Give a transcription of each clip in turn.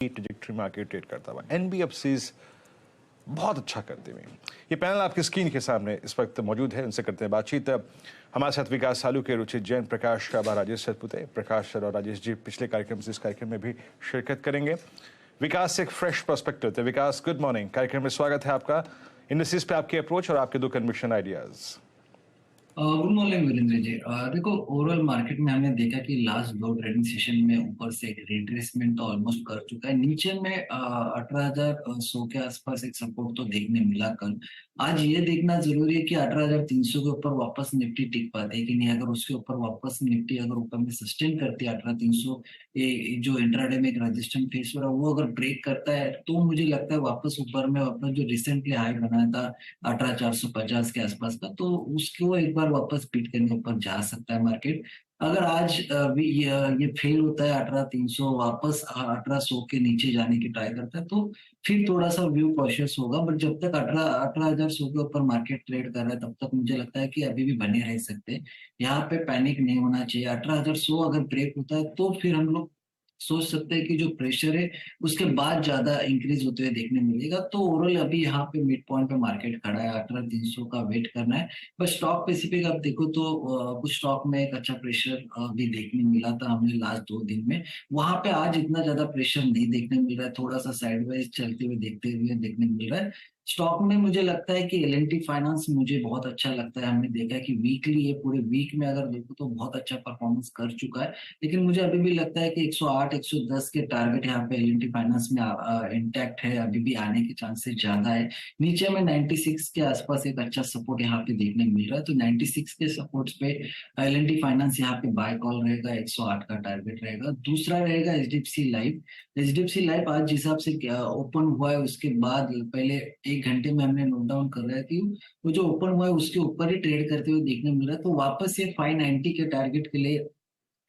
Trajectory में आके trade करता हुआ एनबीएफसीज बहुत अच्छा करते हुए। ये पैनल आपकी स्क्रीन के सामने इस वक्त मौजूद है, उनसे करते हैं बातचीत। हमारे साथ विकास सालू के, रुचित जैन, प्रकाश काबा, राजेश सतपुते। प्रकाश सर और राजेश जी पिछले कार्यक्रम से इस कार्यक्रम में भी शिरकत करेंगे। विकास से एक फ्रेश पर्सपेक्टिव थे। विकास, गुड मॉर्निंग, कार्यक्रम में स्वागत है आपका। इंडस्ट्रीज पे आपकी अप्रोच और आपके दो conviction ideas. Good morning Virendra ji. देखो, ओवरऑल मार्केट में हमने देखा कि लास्ट दो ट्रेडिंग सेशन में ऊपर से एक रिट्रेसमेंट तो ऑलमोस्ट कर चुका है। नीचे में 18,100 के आसपास एक सपोर्ट तो देखने मिला कल। आज ये देखना जरूरी है कि 18,300 के ऊपर वापस निफ्टी टिक पाते है कि नहीं। अगर उसके ऊपर वापस निफ्टी अगर ऊपर में सस्टेन करती है 18,300, ये जो इंट्राडे में एक रजिस्टेंस फेस हो रहा है वो अगर ब्रेक करता है तो मुझे लगता है वापस ऊपर में अपना जो रिसेंटली हाई बनाया था 18,450 के आसपास का, तो उसको एक बार वापस बीट करने ऊपर जा सकता है मार्केट। अगर आज भी ये फेल होता है 18,300, वापस 1800 के नीचे जाने की ट्राई करता है, तो फिर थोड़ा सा व्यू कॉशियस होगा। बट जब तक 18,100 के ऊपर मार्केट ट्रेड कर रहा है तब तक मुझे लगता है कि अभी भी बने रह सकते हैं। यहाँ पे पैनिक नहीं होना चाहिए। 18,100 अगर ब्रेक होता है तो फिर हम लोग सोच सकते हैं कि जो प्रेशर है उसके बाद ज्यादा इंक्रीज होते हुए देखने मिलेगा। तो ओवरऑल अभी यहाँ पे मिड पॉइंट पे मार्केट खड़ा है, 18,300 का वेट करना है। बस स्टॉक स्पेसिफिक आप देखो तो कुछ स्टॉक में एक अच्छा प्रेशर भी देखने मिला था हमें लास्ट 2 दिन में। वहां पे आज इतना ज्यादा प्रेशर नहीं देखने मिल रहा है, थोड़ा सा साइडवाइज चलते हुए देखते हुए देखने मिल रहा है। स्टॉक में मुझे लगता है कि एल एंड टी फाइनेंस मुझे बहुत अच्छा लगता है। हमने देखा है कि वीकली, ये पूरे वीक में अगर देखो तो बहुत अच्छा परफॉर्मेंस कर चुका है। लेकिन मुझे अभी भी लगता है कि 108 110 के टारगेट यहाँ पे एल एंड टी फाइनेंस में इंटैक्ट है, अभी भी आने के चांसेस ज्यादा है। नीचे में 96 के आसपास एक अच्छा सपोर्ट यहाँ पे देखने मिल रहा है, तो 96 के सपोर्ट पे एल एंड टी फाइनेंस यहाँ पे बाय कॉल रहेगा। 108 का टारगेट रहेगा। दूसरा रहेगा एचडीएफसी लाइफ। एचडीएफसी लाइफ आज जिस हिसाब से ओपन हुआ है उसके बाद पहले 1 घंटे में हमने नोट डाउन कर रहा है कि वो जो ओपन हुआ है उसके ऊपर ही ट्रेड करते हुए देखने मिल रहा है। तो वापस ये 590 के टारगेट के लिए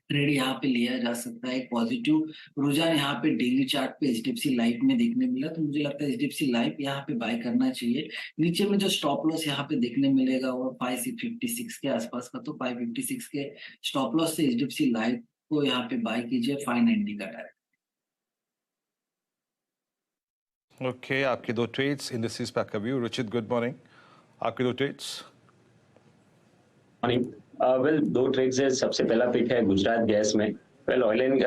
ट्रेड यहाँ पे लिया जा सकता है। एक पॉजिटिव रुझान यहाँ पे डेली चार्ट पे एचडीएफसी लाइफ में देखने मिला, तो मुझे लगता है एचडीएफसी लाइफ यहाँ पे बाय करना चाहिए। नीचे में जो स्टॉप लॉस यहाँ पे देखने मिलेगा वो 556 के आसपास का, तो 556 के स्टॉप लॉस से एचडीएफसी लाइफ को यहाँ पे बाय कीजिए 590 का टारगेट। ओके, आपकी दो ट्रेड्स, इंडस्ट्रीज पे आपका व्यू। रुचित, गुड मॉर्निंग, आपके दो ट्रेड्स। मॉर्निंग। वेल, दो ट्रेड्स है। सबसे पहला पिक है गुजरात गैस में। Well, oil and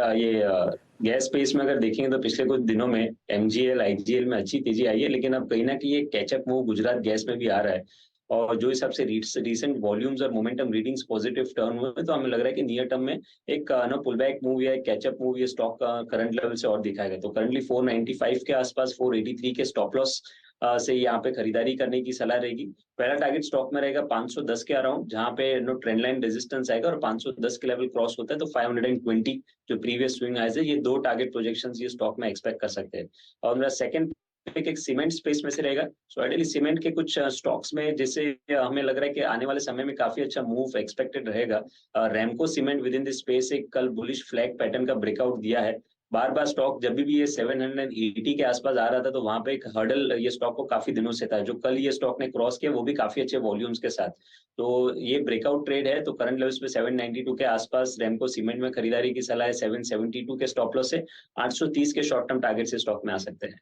gas space में अगर देखेंगे तो पिछले कुछ दिनों में एमजीएल आईजीएल में अच्छी तेजी आई है, लेकिन अब कहीं ना कहीं ये कैचअप मूव गुजरात गैस में भी आ रहा है। और जो हिसाब से रिसेंट वॉल्यूम्स और मोमेंटम रीडिंग्स पॉजिटिव टर्न हुए, तो हमें लग रहा है कि नियर टर्म में एक पुल बैक मूव या कैचअप मूव ये स्टॉक करंट लेवल से और दिखाएगा। तो करंटली 495 के आसपास, 483 के स्टॉप लॉस से यहाँ पे खरीदारी करने की सलाह रहेगी। पहला टारगेट स्टॉक में रहेगा 510 के अराउंड, जहां पे ट्रेंड लाइन रेजिस्टेंस आएगा और 510 के लेवल क्रॉस होता है तो 520 जो प्रीवियस स्विंग आइज है, ये दो टारगेट प्रोजेक्शंस ये स्टॉक में एक्सपेक्ट कर सकते हैं। और मेरा सेकंड एक सीमेंट स्पेस में से रहेगा। सो आइडियली सीमेंट के कुछ स्टॉक्स में जैसे हमें लग रहा है कि आने वाले समय में काफी अच्छा मूव एक्सपेक्टेड रहेगा। Ramco cement with in the space एक कल बुलिश फ्लैग पैटर्न का ब्रेकआउट दिया है। बार बार स्टॉक जब भी ये 780 के आसपास आ रहा था तो वहां पे एक हर्डल ये स्टॉक को काफी दिनों से था, जो कल ये स्टॉक ने क्रॉस किया, वो भी काफी अच्छे वॉल्यूम्स के साथ। तो ये ब्रेकआउट ट्रेड है। तो करंट लेवल्स पे 792 के आसपास रैमको सीमेंट में खरीदारी की सलाह है। 772 के स्टॉप लॉस से 830 के शॉर्ट टर्म टारगेट से स्टॉक में आ सकते हैं।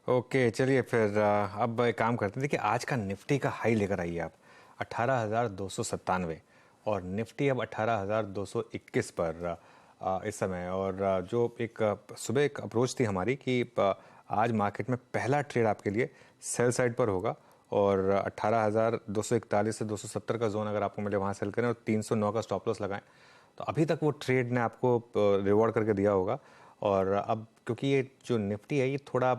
ओके, चलिए फिर अब एक काम करते हैं। देखिए, आज का निफ्टी का हाई लेकर आइए आप 18,297 और निफ्टी अब 18,221 पर इस समय। और जो एक सुबह एक अप्रोच थी हमारी कि आज मार्केट में पहला ट्रेड आपके लिए सेल साइड पर होगा और 18,241 से 270 का जोन अगर आपको मिले वहाँ सेल करें और 309 का स्टॉप लॉस लगाएं, तो अभी तक वो ट्रेड ने आपको रिवॉर्ड करके दिया होगा। और अब क्योंकि ये जो निफ्टी है ये थोड़ा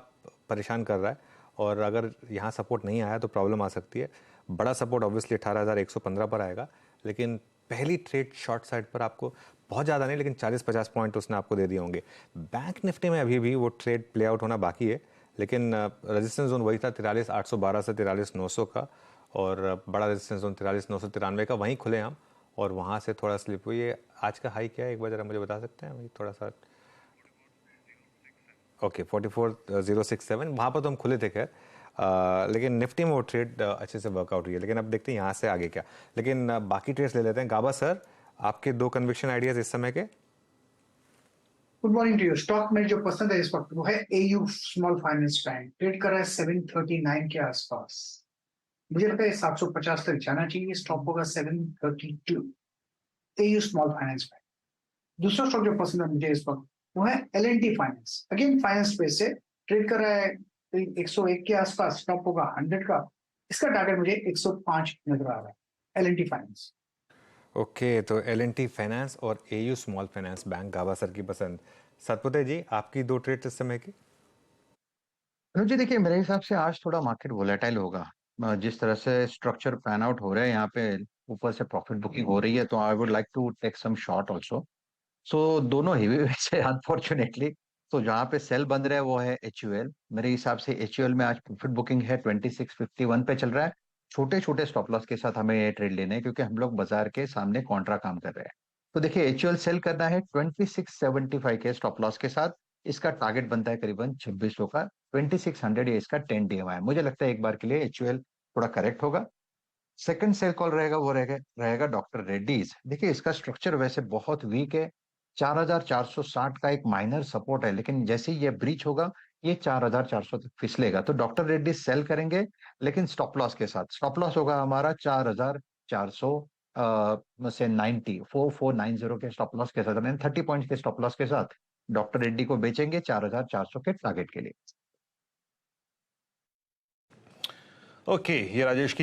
परेशान कर रहा है और अगर यहाँ सपोर्ट नहीं आया तो प्रॉब्लम आ सकती है। बड़ा सपोर्ट ऑब्वियसली 18,115 पर आएगा, लेकिन पहली ट्रेड शॉर्ट साइड पर आपको बहुत ज़्यादा नहीं, लेकिन 40-50 पॉइंट उसने आपको दे दिए होंगे। बैंक निफ्टी में अभी भी वो ट्रेड प्ले आउट होना बाकी है, लेकिन रेजिस्टेंस जोन वही था 43,812 से 43,900 का, और बड़ा रेजिस्टेंस जोन 43,993 का, वहीं खुले हम और वहाँ से थोड़ा स्लिप हुई है। आज का हाई क्या है एक बार जरा मुझे बता सकते हैं वही थोड़ा सा? ओके, 44,067, वहाँ पर तो हम खुले थे खैर, लेकिन निफ्टी में वो ट्रेड अच्छे से वर्कआउट हुई है। लेकिन अब देखते हैं यहाँ से आगे क्या। लेकिन बाकी ट्रेड्स ले लेते हैं। गाबा सर, आपके दो कन्विक्शन आइडियाज इस समय के। Good morning to you. Stock में जो पसंद है इस वक्त वो है AU small finance bank, trade कर रहा है 739 के आसपास। मुझे लगता है 750 तक जाना चाहिए, स्टॉप होगा 732। AU small finance bank. दूसरा स्टॉक जो पसंद है मुझे इस वक्त वो है L&T finance. Again finance space से ट्रेड कर रहा है 101 के आसपास, स्टॉप होगा 100 का। इसका टारगेट मुझे 105 नजर आ रहा है। L&T finance. ओके, तो एल&टी फाइनेंस और AU small finance bank Gavaskar की पसंद। सतपुते जी, आपकी दो ट्रेड इस समय की। अनुज जी देखिए, मेरे हिसाब से आज थोड़ा मार्केट वोलेटाइल होगा। जिस तरह से स्ट्रक्चर पैन आउट हो रहा है यहाँ पे, ऊपर से प्रॉफिट बुकिंग हो रही है, तो I would like to take some short also. So दोनों हेवी वेट्स है अनफॉर्चुनेटली। तो जहाँ पे सेल बन रहा है वो है एचयूएल। मेरे हिसाब से एचयूएल में आज प्रॉफिट बुकिंग है 2651 पे चल रहा है। छोटे छोटे स्टॉप लॉस के साथ हमें ये ट्रेड लेने हैं, क्योंकि हम लोग बाजार के सामने कॉन्ट्रा काम कर रहे हैं। तो देखिए, एचयूएल सेल करना है 2675 के स्टॉप लॉस के साथ। इसका टारगेट बनता है करीबन 2600 का। 2600 ये इसका 10 डीएमआई है। मुझे लगता है एक बार के लिए एचयूएल थोड़ा करेक्ट होगा। सेकंड सेल कॉल रहेगा वो रहेगा डॉक्टर रेड्डीज। देखिए, इसका स्ट्रक्चर वैसे बहुत वीक है। 4460 का एक माइनर सपोर्ट है, लेकिन जैसे ही ये ब्रीच होगा ये 4400 तक फिसलेगा। तो डॉक्टर रेड्डी सेल करेंगे, लेकिन स्टॉप लॉस के साथ। स्टॉप लॉस होगा हमारा 4400 से 90 4490 के स्टॉप लॉस के साथ, 30 पॉइंट के स्टॉप लॉस के साथ डॉक्टर रेड्डी को बेचेंगे 4400 के टारगेट के लिए। ओके, ये राजेश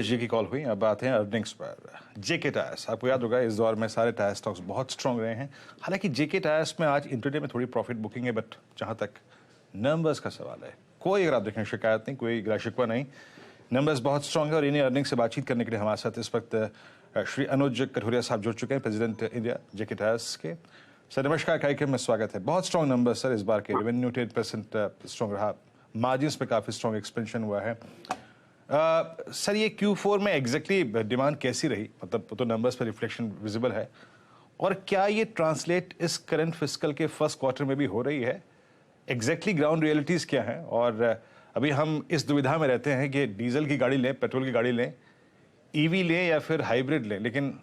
जी की कॉल हुई। अब बात है अर्निंग्स पर। जेके टायर्स, आपको याद होगा इस दौर में सारे टायर स्टॉक्स बहुत स्ट्रांग रहे हैं। हालांकि जेके टायर्स में आज इंटरडे में थोड़ी प्रॉफिट बुकिंग है, बट जहां तक नंबर्स का सवाल है, कोई अगर आप देखें शिकायत नहीं, कोई गिला शिकवा नहीं। नंबर्स बहुत स्ट्रांग है और इन्हीं अर्निंग से बातचीत करने के लिए हमारे साथ इस वक्त श्री अनुज कठुरिया साहब जुड़ चुके हैं, प्रेसिडेंट इंडिया जेके टायर्स के। सर नमस्कार, कार्यक्रम में स्वागत है। बहुत स्ट्रांग नंबर सर इस बार के। रेवेन्यू 10% स्ट्रांग रहा, मार्जिन्स पे काफ़ी स्ट्रांग एक्सपेंशन हुआ है। सर ये Q4 में एग्जैक्टली डिमांड कैसी रही, मतलब तो नंबर्स पर रिफ्लेक्शन विजिबल है, और क्या ये ट्रांसलेट इस करंट फिस्कल के फर्स्ट क्वार्टर में भी हो रही है? एग्जैक्टली ग्राउंड रियलिटीज़ क्या हैं? और अभी हम इस दुविधा में रहते हैं कि डीजल की गाड़ी लें, पेट्रोल की गाड़ी लें, ईवी लें या फिर हाइब्रिड लें, लेकिन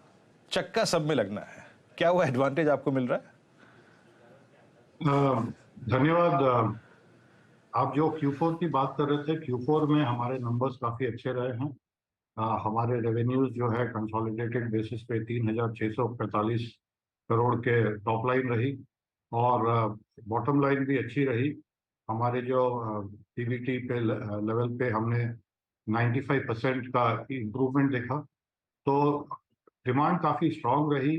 चक्का सब में लगना है। क्या वो एडवांटेज आपको मिल रहा है? धन्यवाद। आप जो Q4 की बात कर रहे थे, Q4 में हमारे नंबर्स काफ़ी अच्छे रहे हैं। हमारे रेवेन्यूज जो है कंसोलिडेटेड बेसिस पे 3645 करोड़ के टॉप लाइन रही, और बॉटम लाइन भी अच्छी रही। हमारे जो पीबीटी पे लेवल पे हमने 95% का इम्प्रूवमेंट देखा। तो डिमांड काफ़ी स्ट्रांग रही।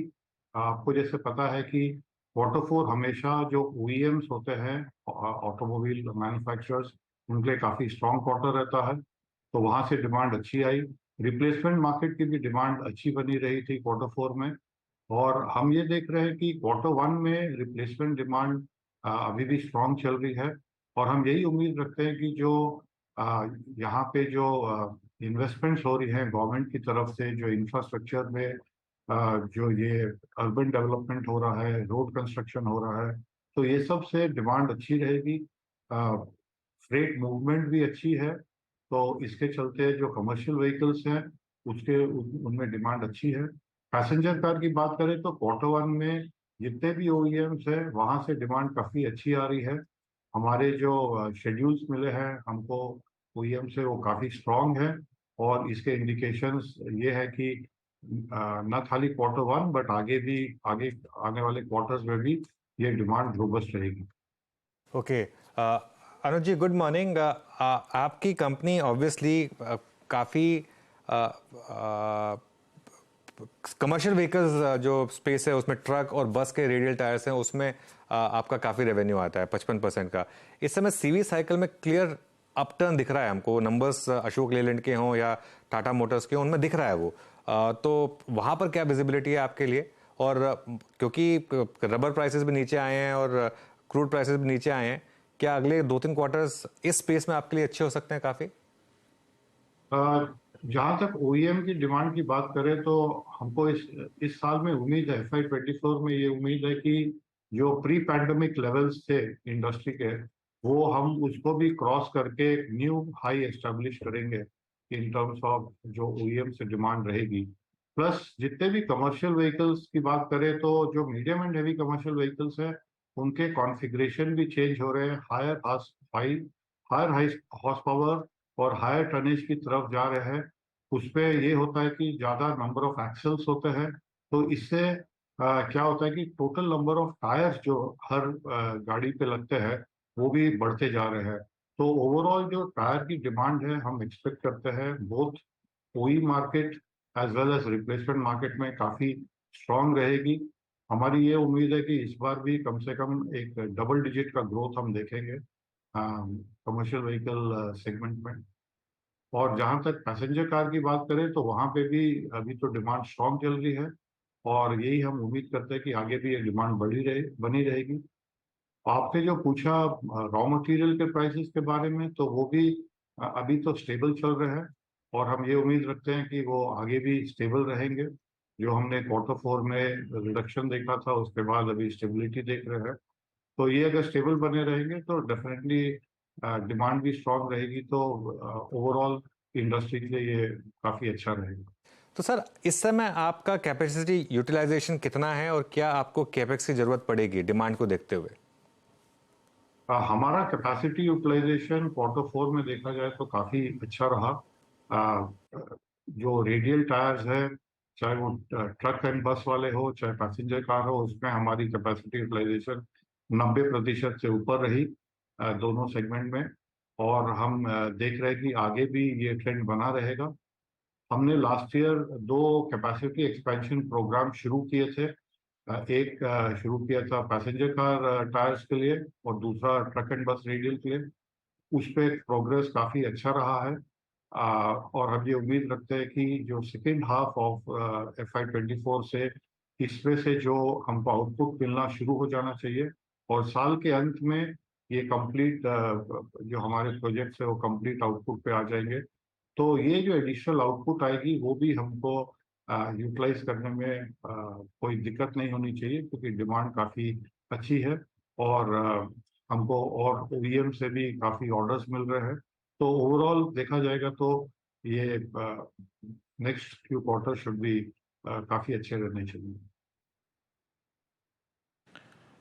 आपको जैसे पता है कि Q4 हमेशा जो OEMs होते हैं, ऑटोमोबाइल मैन्युफैक्चरर्स, उनके लिए काफ़ी स्ट्रांग क्वार्टर रहता है। तो वहाँ से डिमांड अच्छी आई। रिप्लेसमेंट मार्केट की भी डिमांड अच्छी बनी रही थी Q4 में। और हम ये देख रहे हैं कि Q1 में रिप्लेसमेंट डिमांड अभी भी स्ट्रांग चल रही है। और हम यही उम्मीद रखते हैं कि जो यहाँ पे जो इन्वेस्टमेंट्स हो रही हैं गवर्नमेंट की तरफ से, जो इंफ्रास्ट्रक्चर में जो ये अर्बन डेवलपमेंट हो रहा है, रोड कंस्ट्रक्शन हो रहा है, तो ये सब से डिमांड अच्छी रहेगी। फ्रेट मूवमेंट भी अच्छी है, तो इसके चलते जो कमर्शियल व्हीकल्स हैं उनमें डिमांड अच्छी है। पैसेंजर कार की बात करें तो Q1 में जितने भी OEMs हैं वहाँ से डिमांड काफ़ी अच्छी आ रही है। हमारे जो शेड्यूल्स मिले हैं हमको OEM से, वो काफ़ी स्ट्रांग है। और इसके इंडिकेशंस ये है कि न खाली Q1 बट आगे आने वाले क्वार्टर्स में भी ये डिमांड रोबस्ट रहेगी। ओके, अनुज जी गुड मॉर्निंग। आपकी कंपनी ऑब्वियसली काफ़ी कमर्शियल व्हीकल्स जो स्पेस है उसमें ट्रक और बस के रेडियल टायर्स हैं, उसमें आपका काफ़ी रेवेन्यू आता है 55% का। इस समय सीवी साइकिल में क्लियर अपटर्न दिख रहा है हमको। नंबर्स अशोक लेलैंड के हों या टाटा मोटर्स के हों, उनमें दिख रहा है वो। तो वहाँ पर क्या विजिबिलिटी है आपके लिए? और क्योंकि रबर प्राइसेस भी नीचे आए हैं और क्रूड प्राइसेस भी नीचे आए हैं, क्या अगले 2-3 क्वार्टर्स इस स्पेस में आपके लिए अच्छे हो सकते हैं काफ़ी? जहाँ तक OEM की डिमांड की बात करें तो हमको इस साल में उम्मीद है, FY24 में ये उम्मीद है कि जो प्री पैंडेमिक लेवल्स थे इंडस्ट्री के, वो हम उसको भी क्रॉस करके न्यू हाई एस्टेब्लिश करेंगे इन टर्म्स ऑफ जो OEM से डिमांड रहेगी। प्लस जितने भी कमर्शियल व्हीकल्स की बात करें तो जो medium and heavy commercial vehicles है उनके कॉन्फ़िगरेशन भी चेंज हो रहे हैं, हायर हॉर्स पावर और हायर टनेज की तरफ जा रहे हैं। उसपे ये होता है कि ज़्यादा नंबर ऑफ एक्सेल्स होते हैं, तो इससे क्या होता है कि टोटल नंबर ऑफ टायर्स जो हर गाड़ी पे लगते हैं वो भी बढ़ते जा रहे हैं। तो ओवरऑल जो टायर की डिमांड है हम एक्सपेक्ट करते हैं both OE market as well as replacement market में काफी स्ट्रांग रहेगी। हमारी ये उम्मीद है कि इस बार भी कम से कम एक डबल डिजिट का ग्रोथ हम देखेंगे कमर्शियल व्हीकल सेगमेंट में। और जहां तक पैसेंजर कार की बात करें तो वहां पे भी अभी तो डिमांड स्ट्रांग चल रही है और यही हम उम्मीद करते हैं कि आगे भी ये डिमांड बनी रहेगी। आपने जो पूछा रॉ मटेरियल के प्राइसेस के बारे में, तो वो भी अभी तो स्टेबल चल रहे हैं और हम ये उम्मीद रखते हैं कि वो आगे भी स्टेबल रहेंगे। जो हमने Q4 में रिडक्शन देखा था उसके बाद अभी स्टेबिलिटी देख रहे हैं, तो ये अगर स्टेबल बने रहेंगे तो डेफिनेटली डिमांड भी स्ट्रांग रहेगी, तो ओवरऑल इंडस्ट्री के लिए ये काफ़ी अच्छा रहेगा। तो सर इस समय आपका कैपेसिटी यूटिलाइजेशन कितना है और क्या आपको कैपेक्स की जरूरत पड़ेगी डिमांड को देखते हुए? हमारा कैपेसिटी यूटिलाइजेशन Q4 में देखा जाए तो काफ़ी अच्छा रहा। जो रेडियल टायर्स है, चाहे वो ट्रक एंड बस वाले हो चाहे पैसेंजर कार हो, उसमें हमारी कैपेसिटी यूटिलाइजेशन 90% से ऊपर रही दोनों सेगमेंट में। और हम देख रहे हैं कि आगे भी ये ट्रेंड बना रहेगा। हमने last year 2 capacity expansion programme शुरू किए थे। एक शुरू किया था पैसेंजर कार टायर्स के लिए और दूसरा ट्रक एंड बस रेडियल के लिए। उस पे प्रोग्रेस काफ़ी अच्छा रहा है और हम ये उम्मीद रखते हैं कि जो सेकेंड हाफ ऑफ FY24 से इसमें से जो हमको आउटपुट मिलना शुरू हो जाना चाहिए और साल के अंत में ये कंप्लीट जो हमारे प्रोजेक्ट्स है वो कंप्लीट आउटपुट पे आ जाएंगे। तो ये जो एडिशनल आउटपुट आएगी वो भी हमको यूटिलाइज करने में कोई दिक्कत नहीं होनी चाहिए, क्योंकि डिमांड काफ़ी अच्छी है और हमको और OEM से भी काफ़ी ऑर्डर्स मिल रहे हैं। तो ओवरऑल देखा जाएगा तो ये नेक्स्ट फ्यू क्वार्टर शुड भी काफ़ी अच्छे रहने चाहिए।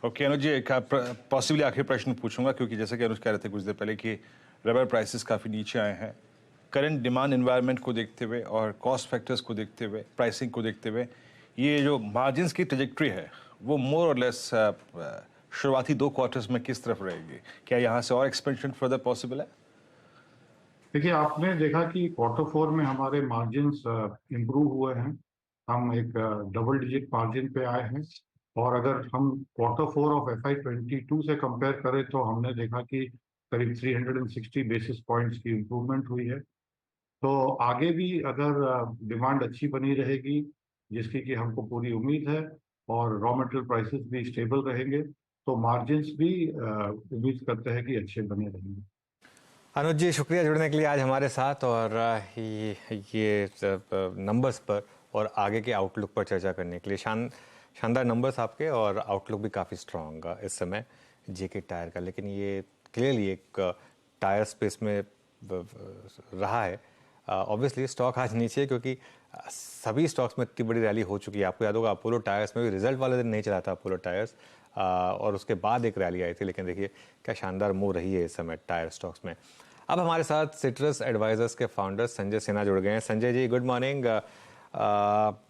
ओके अनुज जी, एक पॉसिबली आखिरी प्रश्न पूछूंगा, क्योंकि जैसे कि अनुज कह रहे थे कुछ देर पहले कि रबर प्राइसेस काफ़ी नीचे आए हैं। करंट डिमांड एनवायरनमेंट को देखते हुए और कॉस्ट फैक्टर्स को देखते हुए, प्राइसिंग को देखते हुए, ये जो मार्जिन्स की ट्रेजेक्ट्री है वो मोर और लेस शुरुआती 2 क्वार्टर्स में किस तरफ रहेगी? क्या यहाँ से और एक्सपेंशन फर्दर पॉसिबल है? देखिए, आपने देखा कि Q4 में हमारे मार्जिन्स इम्प्रूव हुए हैं। हम एक डबल डिजिट मार्जिन पे आए हैं और अगर हम Q4 ऑफ FY22 से कंपेयर करें तो हमने देखा कि करीब 360 बेसिस पॉइंट्स की इम्प्रूवमेंट हुई है। तो आगे भी अगर डिमांड अच्छी बनी रहेगी, जिसकी कि हमको पूरी उम्मीद है, और रॉ मटेरियल प्राइसेस भी स्टेबल रहेंगे, तो मार्जिन्स भी उम्मीद करते हैं कि अच्छे बने रहेंगे। अनुज जी, शुक्रिया जुड़ने के लिए आज हमारे साथ और ये नंबर्स पर और आगे के आउटलुक पर चर्चा करने के लिए। शानदार नंबर्स आपके और आउटलुक भी काफ़ी स्ट्रॉन्ग इस समय जेके टायर का, लेकिन ये क्लियरली एक टायर स्पेस में रहा है। ऑब्वियसली स्टॉक आज नीचे है क्योंकि सभी स्टॉक्स में इतनी बड़ी रैली हो चुकी है। आपको याद होगा अपोलो टायर्स में भी रिजल्ट वाले दिन नहीं चला था अपोलो टायर्स, और उसके बाद एक रैली आई थी, लेकिन देखिए क्या शानदार मूव रही है इस समय टायर स्टॉक्स में। अब हमारे साथ सिट्रस एडवाइजर्स के फाउंडर संजय सिन्हा जुड़ गए हैं। Sanjay ji, good morning.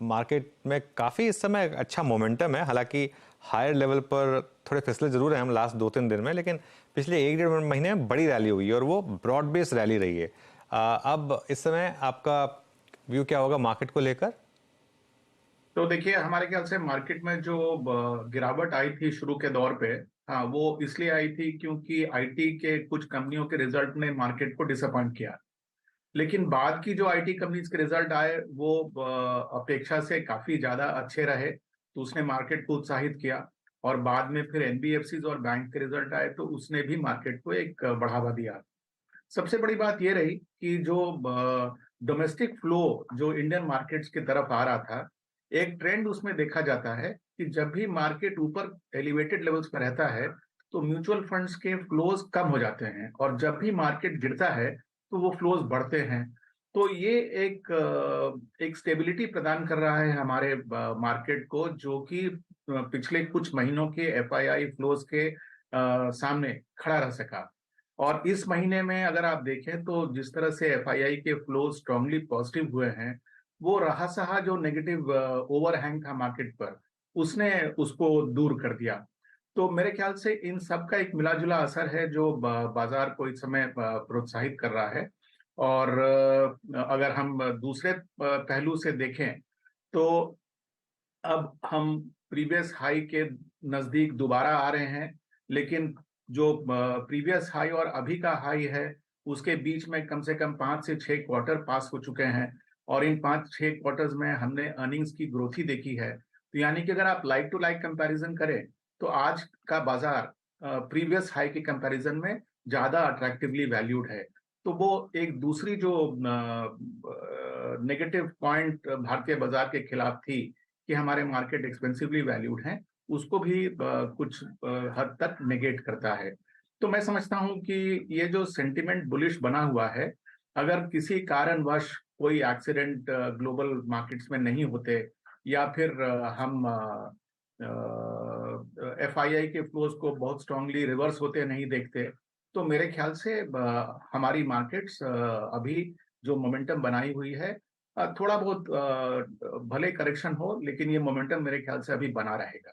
Market में काफ़ी इस समय अच्छा मोमेंटम है, हालांकि हायर लेवल पर थोड़े फिसले जरूर हैं हम लास्ट 2-3 दिन में, लेकिन पिछले 1-1.5 महीने में बड़ी रैली हुई है और वो ब्रॉड बेस्ड रैली रही है। अब इस समय आपका व्यू क्या होगा मार्केट को लेकर? तो देखिए, हमारे ख्याल से मार्केट में जो गिरावट आई थी शुरू के दौर पे, हाँ, वो इसलिए आई थी क्योंकि आईटी के कुछ कंपनियों के रिजल्ट ने मार्केट को डिसअपॉइंट किया। लेकिन बाद की जो आईटी कंपनीज के रिजल्ट आए वो अपेक्षा से काफी ज्यादा अच्छे रहे, तो उसने मार्केट को उत्साहित किया। और बाद में फिर एनबीएफसीज और बैंक के रिजल्ट आए तो उसने भी मार्केट को एक बढ़ावा दिया। सबसे बड़ी बात यह रही कि जो डोमेस्टिक फ्लो जो इंडियन मार्केट्स की तरफ आ रहा था, एक ट्रेंड उसमें देखा जाता है कि जब भी मार्केट ऊपर एलिवेटेड लेवल्स पर रहता है तो म्यूचुअल फंड्स के फ्लोज कम हो जाते हैं, और जब भी मार्केट गिरता है तो वो फ्लोज बढ़ते हैं। तो ये एक स्टेबिलिटी प्रदान कर रहा है हमारे मार्केट को, जो कि पिछले कुछ महीनों के एफआईआई फ्लोज के सामने खड़ा रह सका। और इस महीने में अगर आप देखें तो जिस तरह से एफआईआई के फ्लो स्ट्रांगली पॉजिटिव हुए हैं, वो रहा सहा जो नेगेटिव ओवरहैंग था मार्केट पर, उसने उसको दूर कर दिया। तो मेरे ख्याल से इन सब का एक मिला जुला असर है जो बाजार को इस समय प्रोत्साहित कर रहा है। और अगर हम दूसरे पहलू से देखें तो अब हम प्रीवियस हाई के नजदीक दोबारा आ रहे हैं, लेकिन जो प्रीवियस हाई और अभी का हाई है उसके बीच में कम से कम 5 से 6 क्वार्टर पास हो चुके हैं, और इन 5-6 क्वार्टर्स में हमने अर्निंग्स की ग्रोथ ही देखी है। तो यानी कि अगर आप लाइक टू लाइक कंपैरिजन करें तो आज का बाजार प्रीवियस हाई के कंपैरिजन में ज्यादा अट्रैक्टिवली वैल्यूड है। तो वो एक दूसरी जो नेगेटिव पॉइंट भारतीय बाजार के खिलाफ थी कि हमारे मार्केट एक्सपेंसिवली वैल्यूड हैं, उसको भी कुछ हद तक नेगेट करता है। तो मैं समझता हूं कि ये जो सेंटिमेंट बुलिश बना हुआ है, अगर किसी कारणवश कोई एक्सीडेंट ग्लोबल मार्केट्स में नहीं होते, या फिर हम एफआईआई के फ्लोज को बहुत स्ट्रांगली रिवर्स होते नहीं देखते, तो मेरे ख्याल से हमारी मार्केट्स अभी जो मोमेंटम बनाई हुई है, थोड़ा बहुत भले करेक्शन हो, लेकिन ये मोमेंटम मेरे ख्याल से अभी बना रहेगा।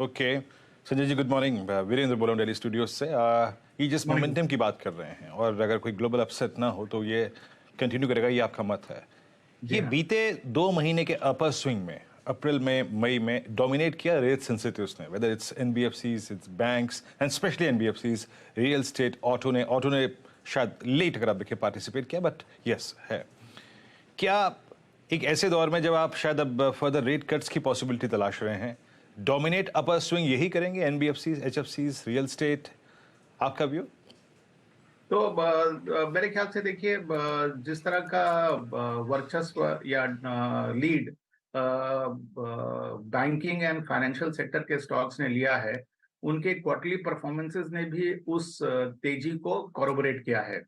Okay Sanjay ji, good morning. Virendra बोल रहा हूँ दिल्ली स्टूडियो से। ये जिस मोमेंटम की बात कर रहे हैं, और अगर कोई ग्लोबल अपसेट ना हो तो ये कंटिन्यू करेगा, ये आपका मत है। ये बीते 2 महीने के अपर स्विंग में अप्रैल में मई में डोमिनेट किया रेट सेंसिटिव्स ने, whether it's NBFCs, it's banks and specially NBFCs, real estate, auto ने शायद लेट अगर आप देखिए पार्टिसिपेट किया, बट यस है। क्या एक ऐसे दौर में जब आप शायद अब फर्दर रेट कट्स की पॉसिबिलिटी तलाश रहे हैं, डोमिनेट अपर स्विंग यही करेंगे एनबीएफसीज, एचएफसीज, रियल एस्टेट? आपका व्यू? तो मेरे ख्याल से देखिए, जिस तरह का वर्चस्व या lead banking and financial sector के स्टॉक्स ने लिया है, उनके क्वार्टरली परफॉर्मेंसेस ने भी उस तेजी को कॉर्बोरेट किया है।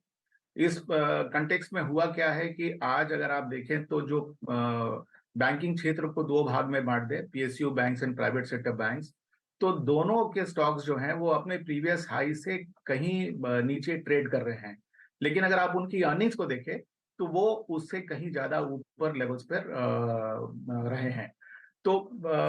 इस कंटेक्स्ट में हुआ क्या है कि आज अगर आप देखें तो जो बैंकिंग क्षेत्र को 2 भाग में बांट दे, PSU banks and private sector banks, तो दोनों के स्टॉक्स जो हैं वो अपने प्रीवियस हाई से कहीं नीचे ट्रेड कर रहे हैं। लेकिन अगर आप उनकी अर्निंग्स को देखें तो वो उससे कहीं ज्यादा ऊपर लेवल्स पर रहे हैं। तो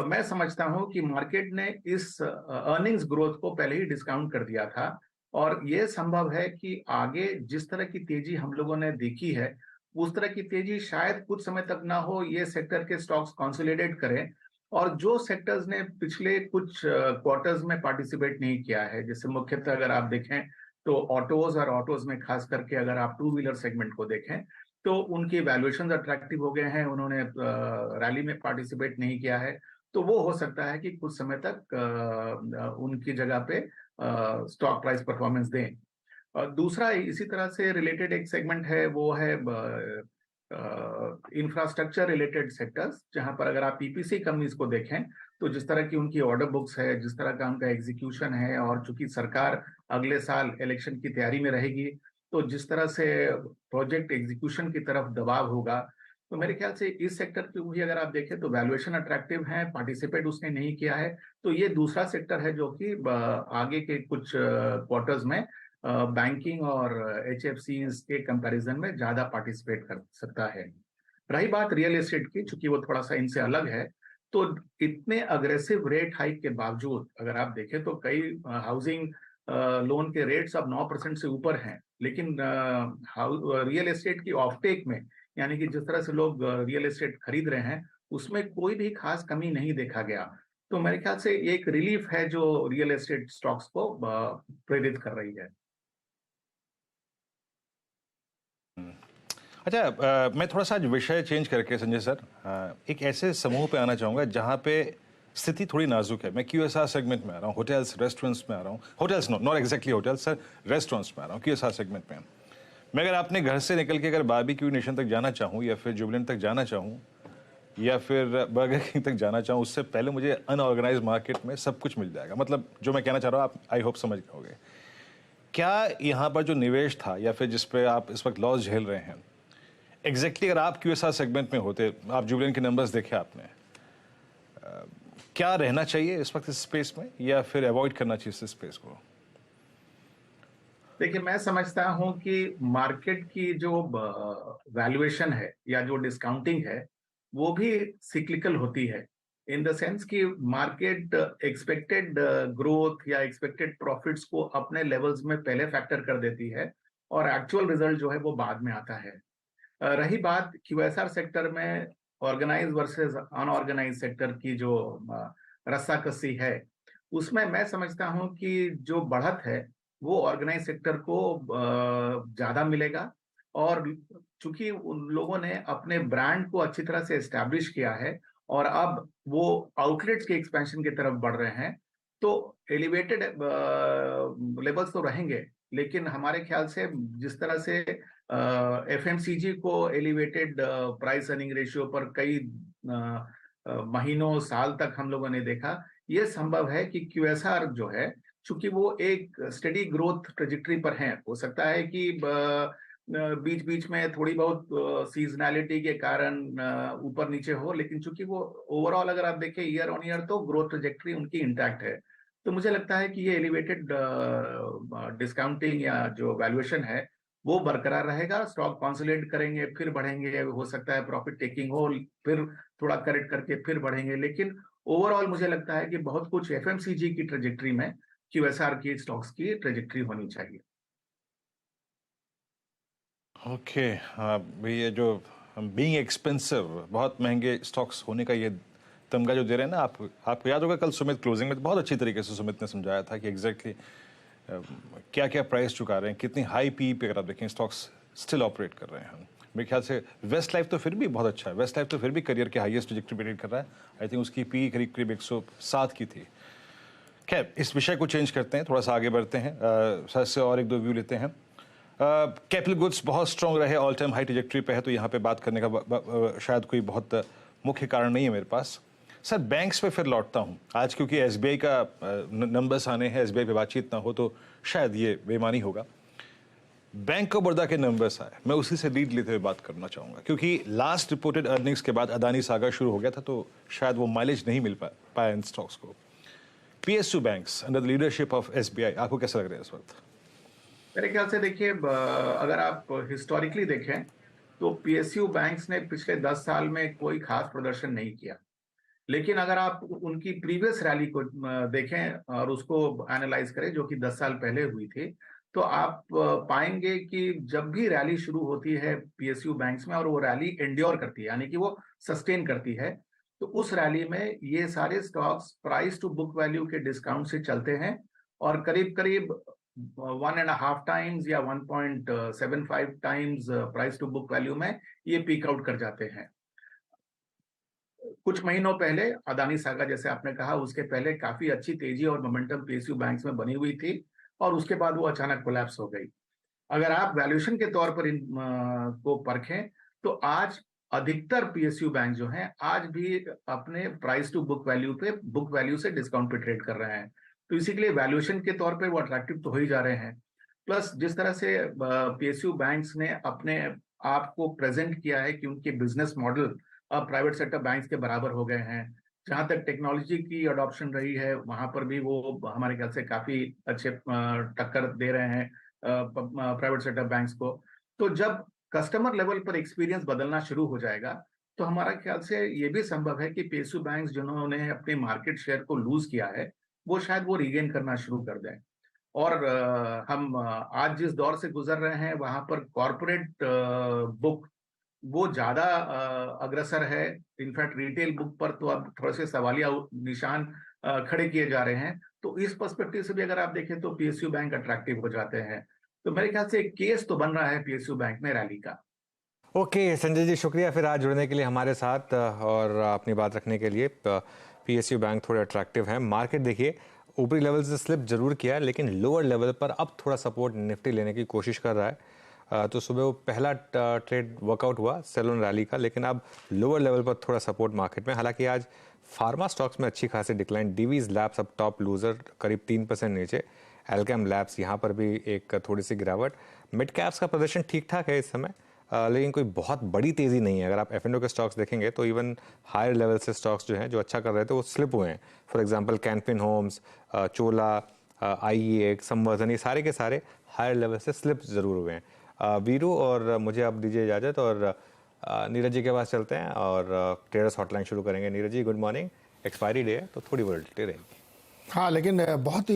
मैं समझता हूं कि मार्केट ने इस अर्निंग्स ग्रोथ को पहले ही डिस्काउंट कर दिया था, और ये संभव है कि आगे जिस तरह की तेजी हम लोगों ने देखी है, उस तरह की तेजी शायद कुछ समय तक ना हो। ये सेक्टर के स्टॉक्स कंसोलिडेट करें, और जो सेक्टर्स ने पिछले कुछ क्वार्टर्स में पार्टिसिपेट नहीं किया है, जैसे मुख्यतः अगर आप देखें तो ऑटोज, और ऑटोज में खास करके अगर आप 2 व्हीलर सेगमेंट को देखें तो उनकी वैल्यूएशंस अट्रैक्टिव हो गए हैं, उन्होंने रैली में पार्टिसिपेट नहीं किया है, तो वो हो सकता है कि कुछ समय तक उनकी जगह पे स्टॉक प्राइस परफॉर्मेंस दें। और दूसरा इसी तरह से रिलेटेड एक सेगमेंट है, वो है इंफ्रास्ट्रक्चर रिलेटेड सेक्टर्स, जहां पर अगर आप पीपीसी कंपनीज को देखें तो जिस तरह की उनकी ऑर्डर बुक्स है, जिस तरह का उनका एग्जीक्यूशन है, और चूंकि सरकार अगले साल इलेक्शन की तैयारी में रहेगी, तो जिस तरह से प्रोजेक्ट एग्जीक्यूशन की तरफ दबाव होगा, तो मेरे ख्याल से इस सेक्टर की भी अगर आप देखें तो वैल्यूएशन अट्रैक्टिव है, पार्टिसिपेट उसने नहीं किया है, तो ये दूसरा सेक्टर है जो कि आगे के कुछ क्वार्टर्स में बैंकिंग और एचएफसीज के कंपैरिजन में ज्यादा पार्टिसिपेट कर सकता है। रही बात रियल एस्टेट की, चूंकि वो थोड़ा सा इनसे अलग है, तो इतने अग्रेसिव रेट हाइक के बावजूद अगर आप देखें तो कई हाउसिंग लोन के रेट्स अब 9% से ऊपर हैं, लेकिन रियल एस्टेट की ऑफटेक में, यानी कि जिस तरह से लोग रियल एस्टेट खरीद रहे हैं, उसमें कोई भी खास कमी नहीं देखा गया। तो मेरे ख्याल से एक रिलीफ है जो रियल एस्टेट स्टॉक्स को प्रेरित कर रही है। अच्छा, मैं थोड़ा सा आज विषय चेंज करके संजय सर एक ऐसे समूह पे आना चाहूँगा जहाँ पे स्थिति थोड़ी नाजुक है। मैं क्यूएसआर सेगमेंट में आ रहा हूँ, होटल्स रेस्टोरेंट्स में आ रहा हूँ, hotels not exactly hotels sir, restaurants में आ रहा हूँ, क्यूएसआर सेगमेंट में। मैं अगर अपने घर से निकल के अगर बारबेक्यू नेशन तक जाना चाहूँ, या फिर जुबिलेंट तक जाना चाहूँ, या फिर बर्गर किंग तक जाना चाहूँ, उससे पहले मुझे अनऑर्गेनाइज मार्केट में सब कुछ मिल जाएगा। मतलब जो मैं कहना चाह रहा हूँ, आप आई होप समझ गए। क्या यहाँ पर जो निवेश था, या फिर जिस पे आप इस वक्त लॉस झेल रहे हैं, एग्जैक्टली अगर आप क्यूएसआर सेगमेंट में होते, आप जुबिलेंट के नंबर्स देखे आपने, क्या रहना चाहिए इस वक्त इस स्पेस में या फिर अवॉइड करना चाहिए इस स्पेस को? देखिए, मैं समझता हूं कि मार्केट की जो वैल्यूएशन है या जो डिस्काउंटिंग है वो भी सिक्लिकल होती है, इन द सेंस कि मार्केट एक्सपेक्टेड ग्रोथ या एक्सपेक्टेड प्रॉफिट्स को अपने लेवल्स में पहले फैक्टर कर देती है और एक्चुअल रिजल्ट जो है वो बाद में आता है। रही बात क्यूएसआर सेक्टर में ऑर्गेनाइज वर्सेस अनऑर्गेनाइज सेक्टर की जो रस्साकसी है, उसमें मैं समझता हूं कि जो बढ़त है वो ऑर्गेनाइज सेक्टर को ज्यादा मिलेगा। और चूंकि उन लोगों ने अपने ब्रांड को अच्छी तरह से एस्टैब्लिश किया है और अब वो आउटलेट्स के एक्सपेंशन की तरफ बढ़ रहे हैं, तो एलिवेटेड लेवल्स तो रहेंगे, लेकिन हमारे ख्याल से जिस तरह से एफएमसीजी को एलिवेटेड प्राइस अर्निंग रेशियो पर कई महीनों साल तक हम लोगों ने देखा, ये संभव है कि क्यूएसआर जो है, चूंकि वो एक स्टेडी ग्रोथ ट्रेजेक्टरी पर है, हो सकता है कि बीच बीच में थोड़ी बहुत सीजनैलिटी के कारण ऊपर नीचे हो, लेकिन चूंकि वो ओवरऑल अगर आप देखें ईयर ऑन ईयर तो ग्रोथ ट्रेजेक्टरी उनकी इंटैक्ट है। तो मुझे लगता है कि ये एलिवेटेड डिस्काउंटिंग या जो वैल्यूएशन है वो बरकरार रहेगा। स्टॉक कंसोलिडेट करेंगे फिर बढ़ेंगे, हो सकता है प्रॉफिट टेकिंग हो, फिर थोड़ा करेक्ट करके फिर बढ़ेंगे, लेकिन ओवरऑल मुझे लगता है कि बहुत कुछ एफएमसीजी की ट्रेजेक्टरी में क्यूएसआर की स्टॉक्स की ट्रेजेक्टरी होनी चाहिए। ओके, ये जो बीइंग एक्सपेंसिव, बहुत महंगे स्टॉक्स होने का ये तमगा जो दे रहे हैं ना, आपको याद होगा कल सुमित क्लोजिंग में बहुत अच्छी तरीके से सुमित ने समझाया था कि एग्जैक्टली क्या क्या प्राइस चुका रहे हैं, कितनी हाई पी पे अगर आप देखें स्टॉक्स स्टिल ऑपरेट कर रहे हैं। मेरे ख्याल से वेस्ट लाइफ तो फिर भी बहुत अच्छा है, वेस्ट लाइफ तो फिर भी करियर के हाईएस्ट ट्रेजेक्टरी पे ट्रेड कर रहा है। आई थिंक उसकी पी करीब करीब 107 की थी। खैर, इस विषय को चेंज करते हैं, थोड़ा सा आगे बढ़ते हैं, सर से और एक दो व्यू लेते हैं। कैपिटल गुड्स बहुत स्ट्रॉन्ग रहे, ऑल टाइम हाई ट्रेजेक्टरी पे है, तो यहाँ पे बात करने का शायद कोई बहुत मुख्य कारण नहीं है मेरे पास। सर, बैंक्स पे फिर लौटता हूँ आज, क्योंकि एसबीआई का नंबर्स आने हैं, एसबीआई पे बातचीत ना हो तो शायद ये बेईमानी होगा। बैंक ऑफ बड़ौदा के नंबर्स आए, मैं उसी से लीड लेते हुए बात करना चाहूँगा, क्योंकि लास्ट रिपोर्टेड अर्निंग्स के बाद अदानी सागा शुरू हो गया था, तो शायद वो माइलेज नहीं मिल पाया इन स्टॉक्स को। PSU banks under the leadership of SBI, आपको कैसा लग रहा है इस वक्त? मेरे ख्याल से देखिए, अगर आप हिस्टोरिकली देखें तो पीएसयू बैंक्स ने पिछले 10 साल में कोई खास प्रदर्शन नहीं किया, लेकिन अगर आप उनकी प्रीवियस रैली को देखें और उसको एनालाइज करें जो कि 10 साल पहले हुई थी, तो आप पाएंगे कि जब भी रैली शुरू होती है पीएसयू बैंक्स में और वो रैली एंड्योर करती है, यानी कि वो सस्टेन करती है, तो उस रैली में ये सारे stocks price to book value के डिस्काउंट से चलते हैं और करीब करीब 1.5 टाइम्स या 1.75 times price to book value में ये पीक आउट कर जाते हैं। कुछ महीनों पहले अदानी सागा, जैसे आपने कहा, उसके पहले काफी अच्छी तेजी और मोमेंटम पीएसयू बैंक्स में बनी हुई थी और उसके बाद वो अचानक कोलैप्स हो गई। अगर आप वैल्यूएशन के तौर पर इन को परखें तो आज अधिकतर पीएसयू बैंक जो हैं आज भी अपने प्राइस टू बुक वैल्यू पे, बुक वैल्यू से डिस्काउंट पे ट्रेड कर रहे हैं, तो इसी के लिए वैल्यूएशन के तौर पे वो अट्रैक्टिव तो हो ही जा रहे हैं। प्लस जिस तरह से पीएसयू बैंक्स ने अपने आप को प्रेजेंट किया है कि उनके बिजनेस मॉडल अब प्राइवेट सेक्टर बैंक्स के बराबर हो गए हैं, जहां तक टेक्नोलॉजी की अडॉप्शन रही है वहां पर भी वो हमारे ख्याल से काफी अच्छे टक्कर दे रहे हैं प्राइवेट सेक्टर बैंक्स को। तो जब कस्टमर लेवल पर एक्सपीरियंस बदलना शुरू हो जाएगा तो हमारा ख्याल से ये भी संभव है कि पीएसयू बैंक्स जिन्होंने अपने मार्केट शेयर को लूज किया है वो शायद वो रीगेन करना शुरू कर दें। और हम आज जिस दौर से गुजर रहे हैं वहां पर कॉर्पोरेट बुक वो ज्यादा अग्रसर है। इनफैक्ट रिटेल बुक पर तो अब थोड़े से सवालिया निशान खड़े किए जा रहे हैं, तो इस पर्सपेक्टिव से भी अगर आप देखें तो पीएसयू बैंक अट्रैक्टिव हो जाते हैं। तो मेरे ख्याल से एक केस तो बन रहा है पीएसयू बैंक में रैली का। ओके संजय जी, शुक्रिया फिर आज जुड़ने के लिए हमारे साथ और अपनी बात रखने के लिए। पीएसयू बैंक थोड़े अट्रैक्टिव हैं। मार्केट देखिए ऊपरी लेवल से स्लिप जरूर किया, लेकिन लोअर लेवल पर अब थोड़ा सपोर्ट निफ्टी लेने की कोशिश कर रहा है। तो सुबह वो पहला ट्रेड वर्कआउट हुआ सेल ऑन रैली का, लेकिन अब लोअर लेवल पर थोड़ा सपोर्ट मार्केट में। हालांकि आज फार्मा स्टॉक्स में अच्छी खासी डिक्लाइन। डीवीज लैब्स अब टॉप लूजर, करीब 3% नीचे। एल्केम लैब्स यहाँ पर भी एक थोड़ी सी गिरावट। मिड कैप्स का प्रदर्शन ठीक ठाक है इस समय। लेकिन कोई बहुत बड़ी तेज़ी नहीं है। अगर आप F&O के स्टॉक्स देखेंगे तो इवन हायर लेवल से स्टॉक्स जो हैं जो अच्छा कर रहे थे वो स्लिप हुए हैं। For example Canfin Homes, Chola, IEX, Samvardhana, ये सारे के सारे हायर लेवल से स्लिप ज़रूर हुए हैं। वीरू और मुझे आप दीजिए इजाज़त और नीरज जी के पास चलते हैं और ट्रेडर्स हॉटलाइन शुरू करेंगे। Neeraj ji good morning. Expiry day है तो थोड़ी वोलेटिलिटी रहेगी। हाँ, लेकिन बहुत